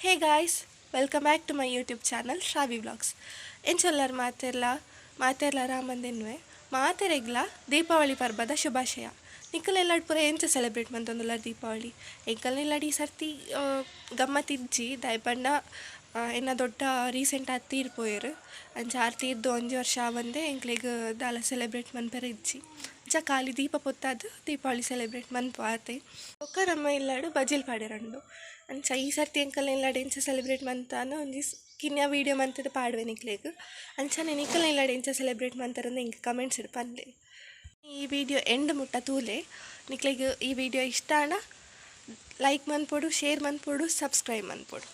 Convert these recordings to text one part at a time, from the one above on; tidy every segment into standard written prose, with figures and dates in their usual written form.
Hey guys, welcome back to my YouTube channel Shravi Vlogs. ಎಂಚೆಲ್ಲರು ಮಾತೆರ್ಲ ರಾಮಂದೆನ್ವೆ ಮಾತೆರೆಗ್ಲ ದೀಪಾವಳಿ ಪರ್ಬದ ಶುಭಾಶಯ. ನಿಕ್ಕಲೆಲ್ಲಾಡ್ ಪೂರ ಎಂಚ ಸೆಲೆಬ್ರೇಟ್ ಮಂತೊಂದುಲ್ಲ ದೀಪಾವಳಿ ಎಂಕಲ್ನೆಲ್ಲಾಡಿ ಸರ್ತಿ ಗಮ್ಮತ್ತಿಜ್ಜಿ ದಯಪಂಡ ಎನ್ನ ದೊಡ್ಡ ರೀಸೆಂಟ್ ಆಗಿ ತೀರ್ಪೋಯರು ಅಂಚ ಆರು ತೀರ್ದು 1 ವರ್ಷ ಬಂದೆ ಎಂಕ್ಲೆಗ್ ದಾಲ ಸೆಲೆಬ್ರೇಟ್ ಮನ್ಪೆರ ಇಜ್ಜಿ ಅಂಚ ಖಾಲಿ ದೀಪ ಪೊತ್ತಾದು ದೀಪಾವಳಿ ಸೆಲೆಬ್ರೇಟ್ ಮನ್ಪಾತೆ ಒಕ್ಕ ನಮ್ಮ ಇಲ್ಲಾಡು ಬಜಿಲ್ ಪಾಡಿರಂಡು ಅಂಚ ಈ ಸರ್ತಿ ಎಂಕಲ್ನ ಇಲ್ಲಾಡು ಎಂಚ ಸೆಲೆಬ್ರೇಟ್ ಮಂತಾನ ಒಂಜಿ ಕಿನ್ಯ ವೀಡಿಯೋ ಮಂತದ ಪಾಡುವೆ ನಿಕ್ಲೆಗ್ ಅಂಚನೆ ನಿಕ್ಕಲ್ನ ಇಲ್ಲಾಡು ಎಂಚ ಸೆಲೆಬ್ರೇಟ್ ಮಂತಾರಂದು ಎಂಕ್ ಕಮೆಂಟ್ಸ್ ಇಡು ಪಂದೆ. ಈ ವಿಡಿಯೋ ಎಂಡ್ ಮುಟ್ಟ ತೂಲೆ ನಿಕ್ಲೆಗ್ ಈ ವಿಡಿಯೋ ಇಷ್ಟ ಲೈಕ್ ಮನ್ಪೊಡು, ಶೇರ್ ಮನ್ಪೊಡು, ಸಬ್ಸ್ಕ್ರೈಬ್ ಮನ್ಪೊಡು.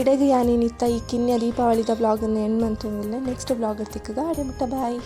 ಇಡೆಗೆ ಯಾನೇನಿತ್ತ ಈ ಕಿನ್ಯ ದೀಪಾವಳಿದ ಬ್ಲಾಗನ್ನು ಎಂಡ್ ಮಂತೊಂದಿಲ್ಲ. ನೆಕ್ಸ್ಟ್ ಬ್ಲಾಗ್ ತಿಕ್ಕಗ ಅಡೆ ಮುಟ್ಟ ಬಾಯ್.